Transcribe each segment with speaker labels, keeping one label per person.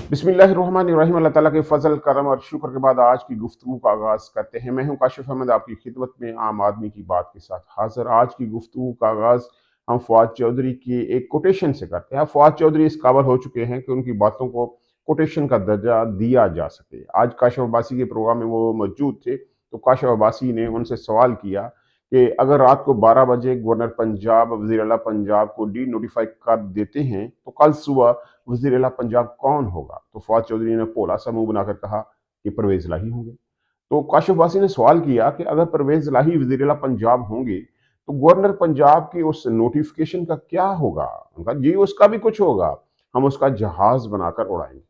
Speaker 1: बिस्मिल्लाहिर्रहमानिर्रहीम। अल्लाह ताला के फ़ज़ल, करम और शुक्र के बाद आज की गुफ्तगू का आगाज़ करते हैं। मैं हूँ काशिफ़ अहमद, आपकी खिदमत में आम आदमी की बात के साथ हाज़िर। आज की गुफ्तगू का आगाज़ हम फ़वाद चौधरी की एक कोटेशन से करते हैं। फ़वाद चौधरी इस काबिल हो चुके हैं कि उनकी बातों को कोटेशन का दर्जा दिया जा सके। आज काशिफ़ अब्बासी के प्रोग्राम में वो मौजूद थे, तो काशिफ़ अब्बासी ने उनसे सवाल किया कि अगर रात को 12 बजे गवर्नर पंजाब, वज़ीर आला पंजाब को डी नोटिफ़ाई कर देते हैं, तो कल सुबह वज़ीर आला पंजाब कौन होगा? तो फ़वाद चौधरी ने भोला सा मुँह बनाकर कहा कि परवेज़ इलाही होंगे। तो काशिफ़ वासी ने सवाल किया कि अगर परवेज़ इलाही वज़ीर आला पंजाब होंगे, तो गवर्नर पंजाब की उस नोटिफ़िकेशन का क्या होगा? उन्होंने कहा, जी उसका भी कुछ होगा, हम उसका जहाज़ बनाकर उड़ाएँगे।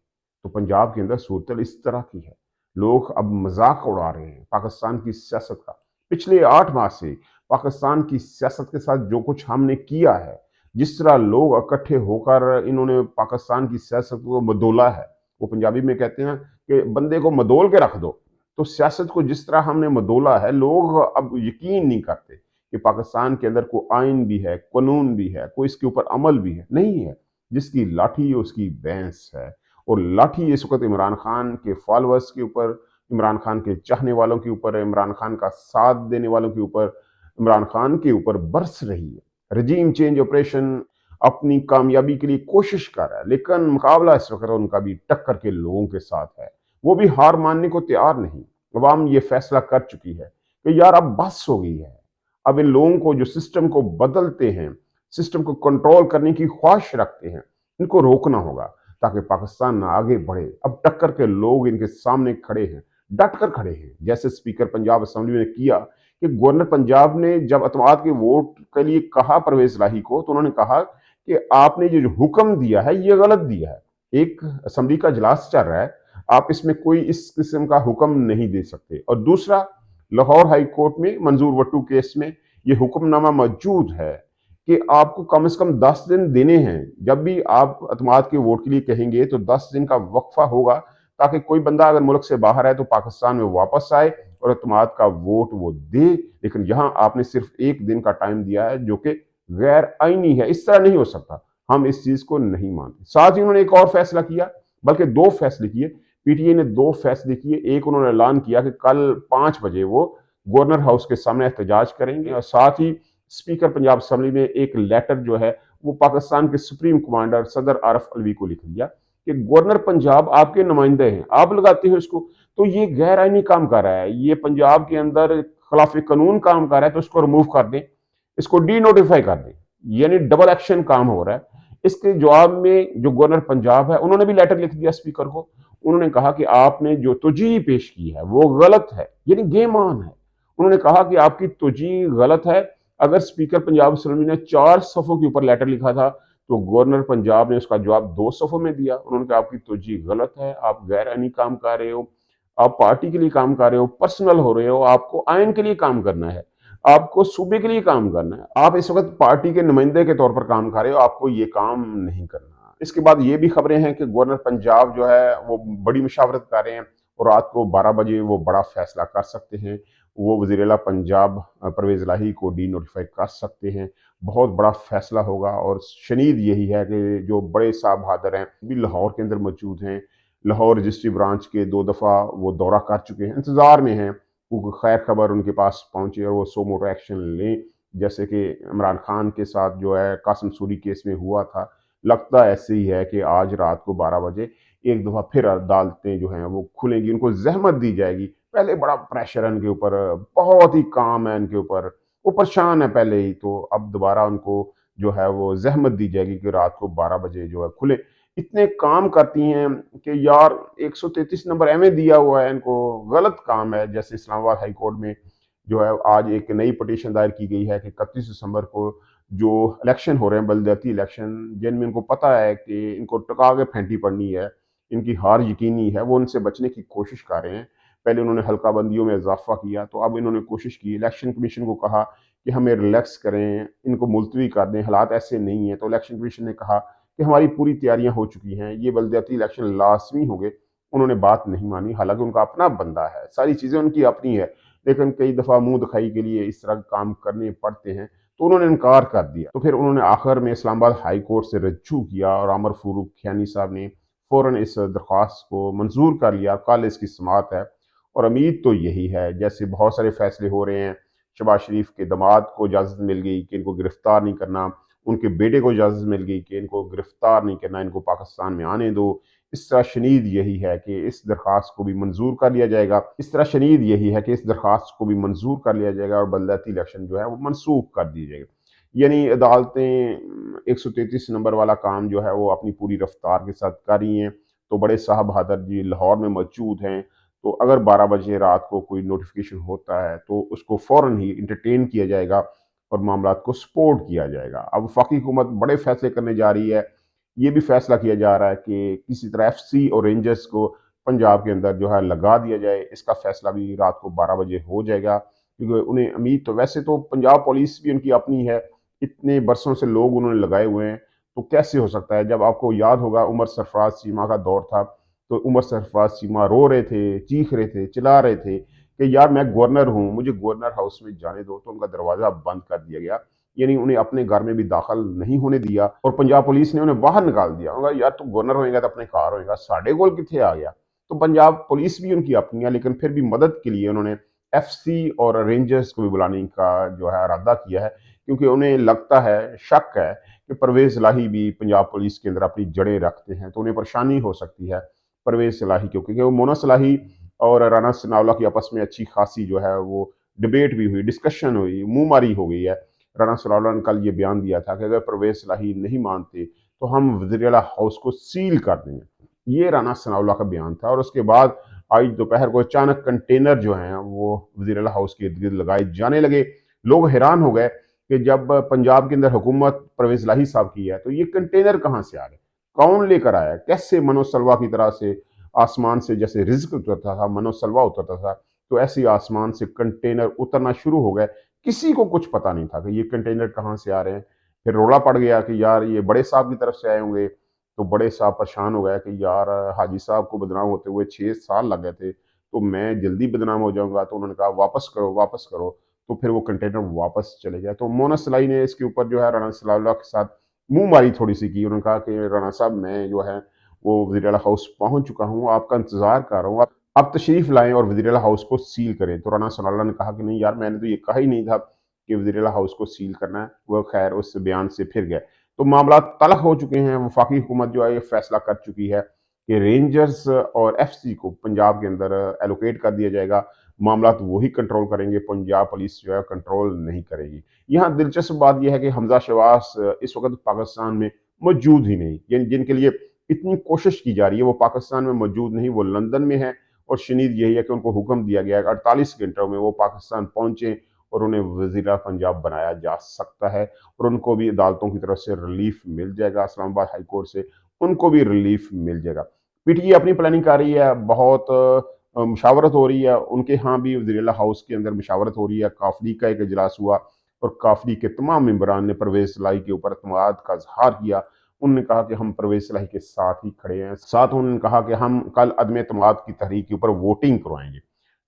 Speaker 1: तो पंजाब के अंदर सूरत इस तरह की है। लोग अब मज़ाक उड़ा रहे हैं पाकिस्तान की सियासत का। पिछले 8 माह से पाकिस्तान की सियासत के साथ जो कुछ हमने किया है, जिस तरह लोग इकट्ठे होकर इन्होंने पाकिस्तान की सियासत को मदोला है, वो पंजाबी में कहते हैं कि बंदे को मदोल के रख दो। तो सियासत को जिस तरह हमने मदोला है, लोग अब यकीन नहीं करते कि पाकिस्तान के अंदर कोई आइन भी है, कानून भी है, कोई इसके ऊपर अमल भी है। नहीं है। जिसकी लाठी उसकी भैंस है। और लाठी इस वक्त इमरान खान के फॉलोअर्स के ऊपर, इमरान खान के चाहने वालों के ऊपर, इमरान खान का साथ देने वालों के ऊपर, इमरान खान के ऊपर बरस रही है। रजीम चेंज ऑपरेशन अपनी कामयाबी के लिए कोशिश कर रहा है, लेकिन मुकाबला इस वक्त उनका भी टक्कर के लोगों के साथ है। वो भी हार मानने को तैयार नहीं। अवाम ये फैसला कर चुकी है कि यार अब बस हो गई है। अब इन लोगों को जो सिस्टम को बदलते हैं, सिस्टम को कंट्रोल करने की ख्वाहिश रखते हैं, इनको रोकना होगा ताकि पाकिस्तान ना आगे बढ़े। अब टक्कर के लोग इनके सामने खड़े हैं, डट कर खड़े हैं, जैसे स्पीकर पंजाब असेंबली ने किया कि गवर्नर पंजाब ने जब अतमाद के वोट के लिए कहा परवेज इलाही को, तो उन्होंने कहा कि आपने जो हुक्म दिया है ये गलत दिया है। एक असेंबली का इजलास चल रहा है, आप इसमें कोई इस किस्म का हुक्म नहीं दे सकते। और दूसरा, लाहौर हाई कोर्ट में मंजूर वट्टू केस में ये हुक्मनामा मौजूद है कि आपको कम से कम 10 दिन देने हैं। जब भी आप अतमाद के वोट के लिए कहेंगे तो 10 दिन का वक्फा होगा, ताकि कोई बंदा अगर मुल्क से बाहर है तो पाकिस्तान में वापस आए और अतमाद का वोट वो दे। लेकिन यहाँ आपने सिर्फ 1 दिन का टाइम दिया है, जो कि गैर आईनी है। इस तरह नहीं हो सकता। हम इस चीज को नहीं मानते। साथ ही उन्होंने एक और फैसला किया, बल्कि 2 फैसले किए। पीटीए ने 2 फैसले किए। एक, उन्होंने ऐलान किया कि कल 5 बजे वो गवर्नर हाउस के सामने एहतजाज करेंगे, और साथ ही स्पीकर पंजाब असेंबली में एक लेटर जो है वो पाकिस्तान के सुप्रीम कमांडर सदर आरफ अलवी को लिख दिया कि गवर्नर पंजाब आपके नुमाइंदे हैं, आप लगाते हो इसको, तो ये गैर आईनी काम कर रहा है, ये पंजाब के अंदर खिलाफ कानून काम कर रहा है, तो इसको रिमूव कर दें, इसको डी नोटिफाई कर दें। यानी डबल एक्शन काम हो रहा है। इसके जवाब में जो गवर्नर पंजाब है, उन्होंने भी लेटर लिख दिया स्पीकर को। उन्होंने कहा कि आपने जो तोजी पेश की है वो गलत है, यानी गेम ऑन है। उन्होंने कहा कि आपकी तोजी गलत है। अगर स्पीकर पंजाब असेंबली ने 4 सफ़ों के ऊपर लेटर लिखा था, तो गवर्नर पंजाब ने उसका जवाब 2 सफ़ों में दिया। उन्होंने कहा आपकी तोजी गलत है, आप गैर आईनी काम कर रहे हो, आप पार्टी के लिए काम कर रहे हो, पर्सनल हो रहे हो, आपको आइन के लिए काम करना है, आपको सूबे के लिए काम करना है। आप इस वक्त पार्टी के नुमाइंदे के तौर पर काम कर रहे हो, आपको ये काम नहीं करना। इसके बाद ये भी खबरें हैं कि गवर्नर पंजाब जो है वो बड़ी मुशावरत कर रहे हैं, और रात को 12 बजे वो बड़ा फैसला कर सकते हैं। वो वज़ीर आला पंजाब परवेज़ इलाही को डी नोटिफाई कर सकते हैं। बहुत बड़ा फैसला होगा, और शनीद यही है कि जो बड़े साहब बहादुर हैं भी लाहौर के अंदर मौजूद हैं। लाहौर रजिस्ट्री ब्रांच के 2 दफ़ा वो दौरा कर चुके हैं, इंतज़ार में हैं वो खैर खबर उनके पास पहुंचे और वो सो मोटो एक्शन लें, जैसे कि इमरान खान के साथ जो है कासिम सूरी केस में हुआ था। लगता ऐसे ही है कि आज रात को 12 बजे एक दफ़ा फिर अदालतें जो हैं वो खुलेंगी, उनको जहमत दी जाएगी। पहले बड़ा प्रेशर है इनके ऊपर, बहुत ही काम है इनके ऊपर, वो परेशान है पहले ही, तो अब दोबारा उनको जो है वो जहमत दी जाएगी कि रात को 12 बजे जो है खुले। इतने काम करती हैं कि यार 133 नंबर एमए दिया हुआ है इनको, गलत काम है। जैसे इस्लामाबाद हाई कोर्ट में जो है आज एक नई पटिशन दायर की गई है कि 31 दिसंबर को जो इलेक्शन हो रहे हैं, बलदियाती इलेक्शन, जिनमें इनको पता है कि इनको टका के फेंटी पड़नी है, इनकी हार यकीनी है, वो उनसे बचने की कोशिश कर रहे हैं। पहले उन्होंने हल्का बंदियों में इजाफा किया, तो अब इन्होंने कोशिश की, इलेक्शन कमीशन को कहा कि हमें रिलैक्स करें, इनको मुलतवी कर दें, हालात ऐसे नहीं हैं। तो इलेक्शन कमीशन ने कहा कि हमारी पूरी तैयारियां हो चुकी हैं, ये बलदियाती इलेक्शन लाजमी हो गए। उन्होंने बात नहीं मानी, हालांकि उनका अपना बंदा है, सारी चीज़ें उनकी अपनी है, लेकिन कई दफ़ा मुंह दिखाई के लिए इस तरह काम करने पड़ते हैं, तो उन्होंने इनकार कर दिया। तो फिर उन्होंने आखिर में इस्लामाबाद हाई कोर्ट से रज्जू किया, और आमर फारूक खियानी साहब ने फ़ौरन इस दरख्वास्त को मंज़ूर कर लिया, कल इसकी समाअत है। और उम्मीद तो यही है, जैसे बहुत सारे फ़ैसले हो रहे हैं, शहबाज शरीफ के दामाद को इजाज़त मिल गई कि इनको गिरफ़्तार नहीं करना, उनके बेटे को इजाज़त मिल गई कि इनको गिरफ़्तार नहीं करना, इनको पाकिस्तान में आने दो। इस तरह शनीद यही है कि इस दरख्वास्त को भी मंज़ूर कर लिया जाएगा। इस तरह शनीद यही है कि इस दरख्वास्त को भी मंज़ूर कर लिया जाएगा और बलदियाती इलेक्शन जो है वो मनसूख कर दी जाएगी। यानी अदालतें 133 नंबर वाला काम जो है वो अपनी पूरी रफ्तार के साथ कर रही हैं। तो बड़े साहब बहादुर जी लाहौर में मौजूद हैं, तो अगर 12 बजे रात को कोई नोटिफिकेशन होता है तो उसको फ़ौरन ही इंटरटेन किया जाएगा और मामलात को सपोर्ट किया जाएगा। अब वफाकी हुकूमत बड़े फैसले करने जा रही है। ये भी फैसला किया जा रहा है कि किसी तरह एफसी और रेंजर्स को पंजाब के अंदर जो है लगा दिया जाए। इसका फैसला भी रात को 12 बजे हो जाएगा, क्योंकि उन्हें उम्मीद तो वैसे तो पंजाब पुलिस भी उनकी अपनी है, इतने बरसों से लोग उन्होंने लगाए हुए हैं, तो कैसे हो सकता है। जब आपको याद होगा उमर सरफराज चीमा का दौर था, तो उमर सरफराज चीमा रो रहे थे, चीख रहे थे, चिल्ला रहे थे कि यार मैं गवर्नर हूँ, मुझे गवर्नर हाउस में जाने दो, तो उनका दरवाज़ा बंद कर दिया गया। यानी उन्हें अपने घर में भी दाखिल नहीं होने दिया और पंजाब पुलिस ने उन्हें बाहर निकाल दिया। उन्होंने कहा यार तू गवर्नर होएगा तो अपने घर होएगा, साढ़े कोल कितने आ गया। तो पंजाब पुलिस भी उनकी अपनी है, लेकिन फिर भी मदद के लिए उन्होंने एफसी और रेंजर्स को भी बुलाने का जो है इरादा किया है, क्योंकि उन्हें लगता है, शक है कि परवेज़ इलाही भी पंजाब पुलिस के अंदर अपनी जड़ें रखते हैं, तो उन्हें परेशानी हो सकती है परवेज़ इलाही को, क्योंकि वो मोनस इलाही और राना सनाउल्लाह की आपस में अच्छी खासी जो है वो डिबेट भी हुई, डिस्कशन हुई, मुंह मारी हो गई है। राना सनाउल्लाह ने कल ये बयान दिया था कि अगर परवेज़ इलाही नहीं मानते तो हम वज़ीर-ए-आला हाउस को सील कर देंगे। ये राना सनाउल्लाह का बयान था और उसके बाद आज दोपहर को अचानक कंटेनर जो हैं वो वज़ीर-ए-आला हाउस के इर्द-गिर्द लगाए जाने लगे। लोग हैरान हो गए कि जब पंजाब के अंदर हुकूमत परवेज़ इलाही साहब की है, तो ये कंटेनर कहाँ से आ रहे? कौन लेकर आया? कैसे मनोज सलवा की तरह से आसमान से जैसे रिज़्क उतरता था, मनोज सलवा उतरता था, तो ऐसे ही आसमान से कंटेनर उतरना शुरू हो गए। किसी को कुछ पता नहीं था कि ये कंटेनर कहाँ से आ रहे हैं। फिर रौला पड़ गया कि यार ये बड़े साहब की तरफ से आए होंगे, तो बड़े साहब परेशान हो गए कि यार हाजी साहब को बदनाम होते हुए 6 साल लग गए थे, तो मैं जल्दी बदनाम हो जाऊँगा। तो उन्होंने कहा वापस करो, वापस करो। तो फिर वो कंटेनर वापस चले गए। तो मोना सलाई ने इसके ऊपर जो है राना सलाउल्लाह के साथ मुँहमारी थोड़ी-सी की। उन्होंने कहा कि राना साहब मैं जो है वो वज़ीर-ए-आला हाउस पहुँच चुका हूँ, आपका इंतज़ार कर रहा हूँ। आप तशरीफ़ लाएँ और वज़ीर-ए-आला हाउस को सील करें। तो राना सनाउल्लाह ने कहा कि नहीं यार मैंने तो ये कहा ही नहीं था कि वज़ीर-ए-आला हाउस को सील करना है। वो ख़ैर उस बयान से फिर गए। तो मामलात तल्ख़ हो चुके हैं। वफ़ाकी हुकूमत जो है ये फ़ैसला कर चुकी है कि रेंजर्स और एफसी को पंजाब के अंदर एलोकेट कर दिया जाएगा। मामलात वही कंट्रोल करेंगे, पंजाब पुलिस जो है कंट्रोल नहीं करेगी। यहाँ दिलचस्प बात ये है कि हमज़ा शहबाज़ इस वक़्त पाकिस्तान में मौजूद ही नहीं। जिनके लिए इतनी कोशिश की जा रही है वो पाकिस्तान में मौजूद नहीं, वो लंदन में है और शनीद यही है कि उनको हुक्म दिया गया है कि 48 घंटों में वो पाकिस्तान पहुँचे और उन्हें वज़ीर पंजाब बनाया जा सकता है और उनको भी अदालतों की तरफ से रिलीफ मिल जाएगा, इस्लामाबाद हाई कोर्ट से उनको भी रिलीफ मिल जाएगा। पीटीआई अपनी प्लानिंग कर रही है, बहुत मुशावरत हो रही है, उनके यहाँ भी वज़ीर-ए-आला हाउस के अंदर मुशावरत हो रही है। काफ़री का एक इजलास हुआ और काफ़री के तमाम मेंबरान ने परवेज़ इलाही के ऊपर एतमाद का इज़हार किया। उन्होंने कहा कि हम परवेज़ इलाही के साथ ही खड़े हैं। साथ उन्होंने कहा कि हम कल अदम एतमाद की तहरीक के ऊपर वोटिंग करवाएँगे।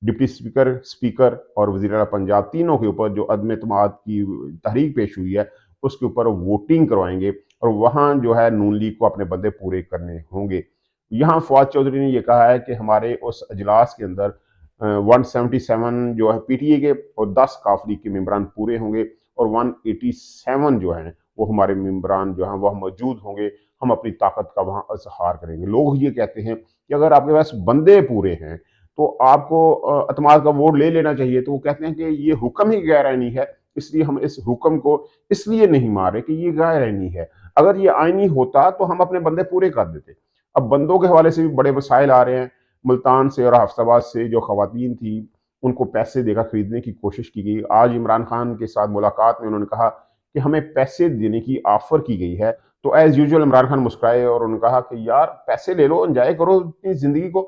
Speaker 1: डिप्टी स्पीकर, स्पीकर और वज़ीर-ए-आला पंजाब तीनों के ऊपर जो अदम एतमाद की तहरीक पेश हुई है, उसके ऊपर वोटिंग करवाएँगे और वहाँ जो है नून लीग को अपने बंदे पूरे करने होंगे। यहाँ फवाद चौधरी ने ये कहा है कि हमारे उस इजलास के अंदर 177 जो है पीटीआई के और 10 काफरी के मेंबरान पूरे होंगे और 187 जो हैं वो हमारे मेंबरान जो हैं वह मौजूद होंगे। हम अपनी ताकत का वहाँ इजहार करेंगे। लोग ये कहते हैं कि अगर आपके पास बंदे पूरे हैं तो आपको अतमाद का वोट ले लेना चाहिए। तो वो कहते हैं कि ये हुक्म ही गैर आइनी है, इसलिए हम इस हुक्म को इसलिए नहीं मारे कि ये गैर आइनी है। अगर ये आइनी होता तो हम अपने बंदे पूरे कर देते। अब बंदों के हवाले से भी बड़े वसाइल आ रहे हैं। मुल्तान से और हफ्साबाद से जो खवातीन थी उनको पैसे देकर खरीदने की कोशिश की गई। आज इमरान खान के साथ मुलाकात में उन्होंने कहा कि हमें पैसे देने की ऑफर की गई है। तो एज यूजुअल इमरान खान मुस्कुराए और उन्होंने कहा कि यार पैसे ले लो, एंजॉय करो अपनी जिंदगी को,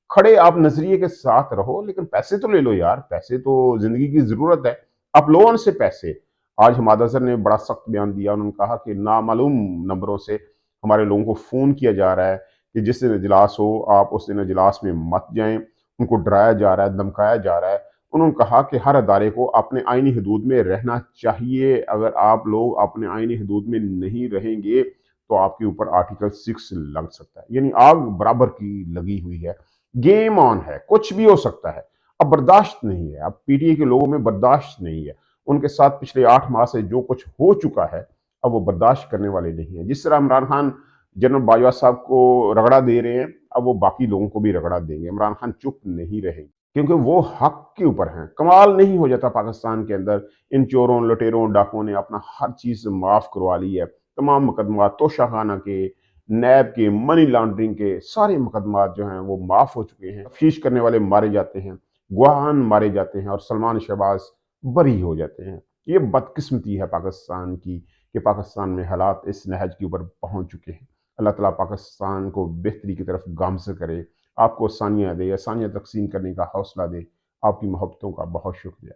Speaker 1: खड़े आप नजरिए के साथ रहो लेकिन पैसे तो ले लो यार, पैसे तो जिंदगी की जरूरत है, आप लो उनसे पैसे। आज हमाद अजहर ने बड़ा सख्त बयान दिया। उन्होंने कहा कि नामालूम नंबरों से हमारे लोगों को फ़ोन किया जा रहा है कि जिस दिन इजलास हो आप उस दिन इजलास में मत जाएं। उनको डराया जा रहा है, धमकाया जा रहा है। उन्होंने कहा कि हर अदारे को अपने आइनी हदूद में रहना चाहिए। अगर आप लोग अपने आइनी हदूद में नहीं रहेंगे تو آپ کے اوپر آرٹیکل 6 لگ سکتا ہے، یعنی آگ برابر کی لگی ہوئی ہے، گیم آن ہے، کچھ بھی ہو سکتا ہے۔ اب برداشت نہیں ہے، اب پی ٹی آئی کے لوگوں میں برداشت نہیں ہے، ان کے ساتھ پچھلے 8 ماہ سے جو کچھ ہو چکا ہے اب وہ برداشت کرنے والے نہیں ہیں۔ جس طرح عمران خان جنرل باجوہ صاحب کو رگڑا دے رہے ہیں، اب وہ باقی لوگوں کو بھی رگڑا دیں گے۔ عمران خان چپ نہیں رہیں گے کیونکہ وہ حق کے اوپر ہیں۔ کمال نہیں ہو جاتا پاکستان کے اندر ان چوروں، لٹیروں، ڈاکوں نے اپنا ہر چیز معاف کروا لی ہے، تمام مقدمات توشہ خانہ کے، نیب کے، منی لانڈرنگ کے سارے مقدمات جو ہیں وہ معاف ہو چکے ہیں۔ تفتیش کرنے والے مارے جاتے ہیں، گواہان مارے جاتے ہیں، اور سلمان شہباز بری ہو جاتے ہیں۔ یہ بدقسمتی ہے پاکستان کی کہ پاکستان میں حالات اس نہج کے اوپر پہنچ چکے ہیں۔ اللہ تعالیٰ پاکستان کو بہتری کی طرف گامزن کرے، آپ کو آسانیاں دے، آسانیاں تقسیم کرنے کا حوصلہ دے۔ آپ کی محبتوں کا بہت شکریہ۔